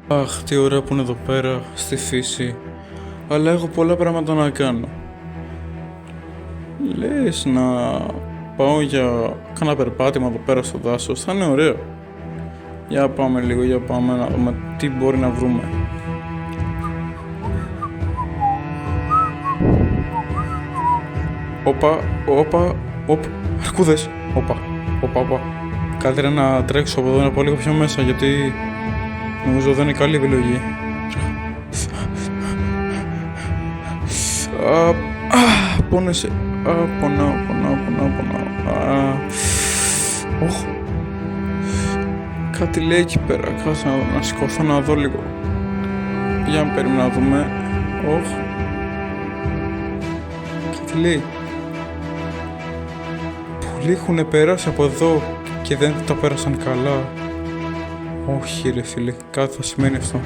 Αχ, τι ωραία που είναι εδώ πέρα, στη φύση. Αλλά έχω πολλά πράγματα να κάνω. Λες να πάω για κάνα περπάτημα εδώ πέρα στο δάσος, θα είναι ωραίο. Για πάμε λίγο, για πάμε να δούμε τι μπορεί να βρούμε. Όπα, αρκούδες. Όπα. Καλύτερα να τρέξω από εδώ να πάω λίγο πιο μέσα, γιατί νομίζω δεν είναι καλή επιλογή. Πόνεσαι. Πονάω. Όχ. Κάτι λέει εκεί πέρα. Κάτσε να σηκωθώ να δω λίγο. Για να περιμένω να δούμε. Όχ. Κάτι λέει. Πολλοί έχουν περάσει από εδώ και δεν τα πέρασαν καλά. Όχι ρε φίλε, κάτι θα σημαίνει αυτό.